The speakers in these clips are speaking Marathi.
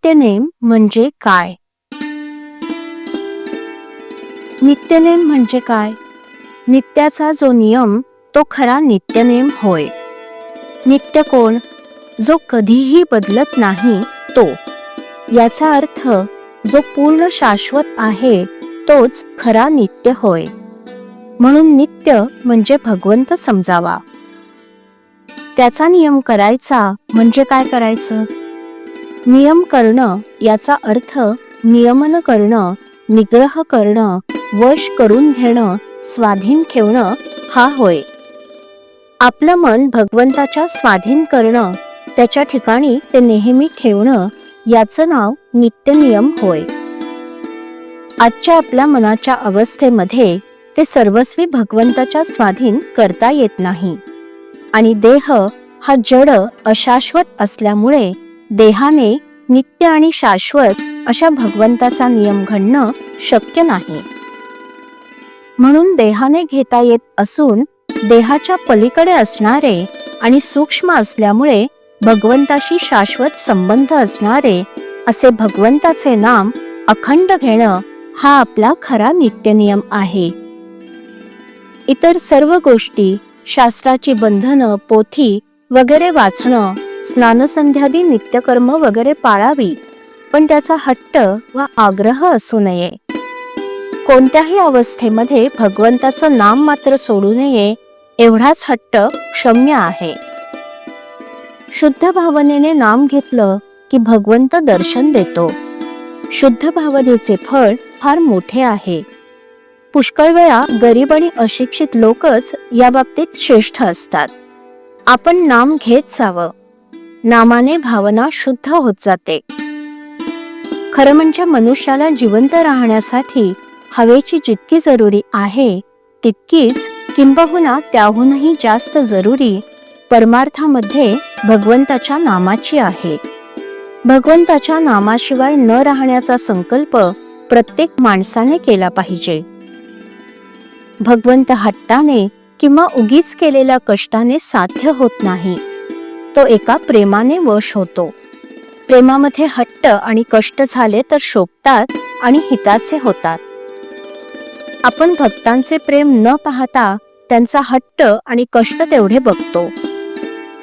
नित्यनेम म्हणजे काय? नित्यनेम म्हणजे काय? नित्याचा जो नियम तो खरा नित्यनेम होय. नित्य कोण? जो कधीही बदलत नाही तो. याचा अर्थ जो पूर्ण शाश्वत आहे तोच खरा नित्य होय. म्हणून नित्य म्हणजे भगवंत समजावा. त्याचा नियम करायचा म्हणजे काय करायचं? नियम करणं याचा अर्थ नियमन करणं, निग्रह करणं, वश करून घेणं, स्वाधीन ठेवणं हा होय. आपलं मन भगवंताच्या स्वाधीन करणं, त्याच्या ठिकाणी ते नेहमी ठेवणं याचं नाव नित्यनियम होय. आजच्या आपल्या मनाच्या अवस्थेमध्ये ते सर्वस्वी भगवंताच्या स्वाधीन करता येत नाही आणि देह हा जड अशाश्वत असल्यामुळे देहाने नित्य आणि शाश्वत अशा भगवंताचा नियम घडणं शक्य नाही. म्हणून देहाने घेता येत असून देहाच्या पलीकडे असणारे आणि सूक्ष्म असल्यामुळे भगवंताशी शाश्वत संबंध असणारे असे भगवंताचे नाम अखंड घेणं हा आपला खरा नित्यनियम आहे. इतर सर्व गोष्टी, शास्त्राची बंधनं, पोथी वगैरे वाचणं, स्नानसंध्यादी नित्यकर्म वगैरे पाळावी, पण त्याचा हट्ट वा आग्रह असू नये. कोणत्याही अवस्थेमध्ये भगवंताचं नाम मात्र सोडू नये एवढाच हट्ट क्षम्य आहे. शुद्ध भावनेने नाम घेतलं की भगवंत दर्शन देतो. शुद्ध भावनेचे फळ फार मोठे आहे. पुष्कळ वेळा गरीब आणि अशिक्षित लोकच या बाबतीत श्रेष्ठ असतात. आपण नाम घेत जावं. नामाने भावना शुद्ध होत जाते. खरं म्हणजे मनुष्याला जिवंत राहण्यासाठी हवेची जितकी जरुरी आहे तितकीच किंबहुना त्याहूनही जास्त जरुरी परमार्थामध्ये भगवंताच्या नामाची आहे. भगवंताच्या नामाशिवाय न राहण्याचा संकल्प प्रत्येक माणसाने केला पाहिजे. भगवंत हट्टाने किंवा उगीच केलेल्या कष्टाने साध्य होत नाही. तो एका प्रेमाने वश होतो. प्रेमामध्ये हट्ट आणि कष्ट झाले तर शोभतात आणि हिताचे होतात. आपण भक्तांचे प्रेम न पाहता त्यांचा हट्ट आणि कष्ट तेवढे बघतो.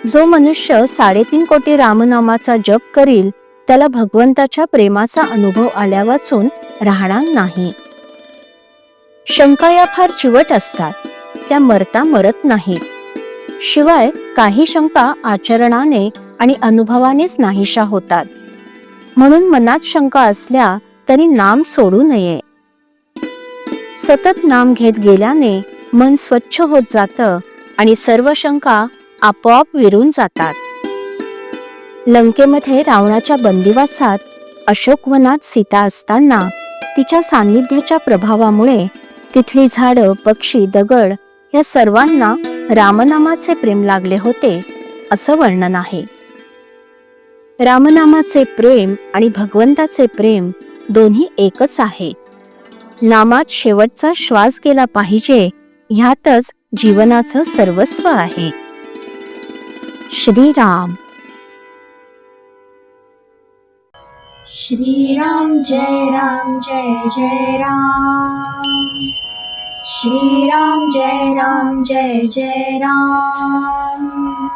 जो मनुष्य 3.5 कोटी रामनामाचा जप करील त्याला भगवंताच्या प्रेमाचा अनुभव आल्यावाचून राहणार नाही. शंका या फार चिवट असतात. त्या मरता मरत नाहीत. शिवाय काही शंका आचरणाने आणि अनुभवानेच नाहीशा होतात. म्हणून मनात शंका असल्या तरी नाम सोडू नये. सतत नाम घेत गेल्याने मन स्वच्छ होत जातं आणि सर्व शंका आपोआप विरून जातात. लंकेमध्ये रावणाच्या बंदिवासात अशोकवनात सीता असताना तिच्या सान्निध्याच्या प्रभावामुळे तिथली झाडं, पक्षी, दगड या सर्वांना रामनामाचे प्रेम लागले होते असं वर्णन आहे. रामनामाचे प्रेम आणि भगवंताचे प्रेम दोन्ही एकच आहे. नामात शेवटचा श्वास गेला पाहिजे ह्यातच जीवनाचं सर्वस्व आहे. श्रीराम. श्रीराम जय राम जय जय राम. श्रीराम जय राम जय जय राम.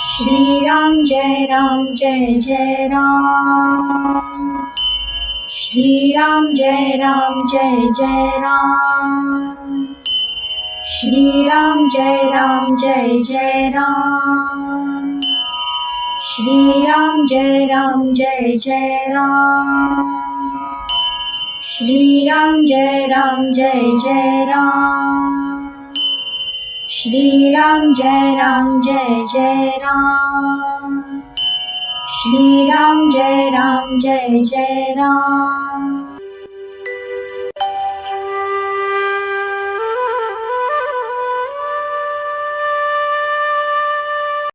श्रीराम जय राम जय जय राम. श्रीराम जय राम जय जय राम. श्रीराम जय राम जय जय राम. श्रीराम जय राम जय जय राम. श्रीराम जय राम जय जय राम. श्रीराम जय राम जय जय राम. श्रीराम जय राम जय जय राम.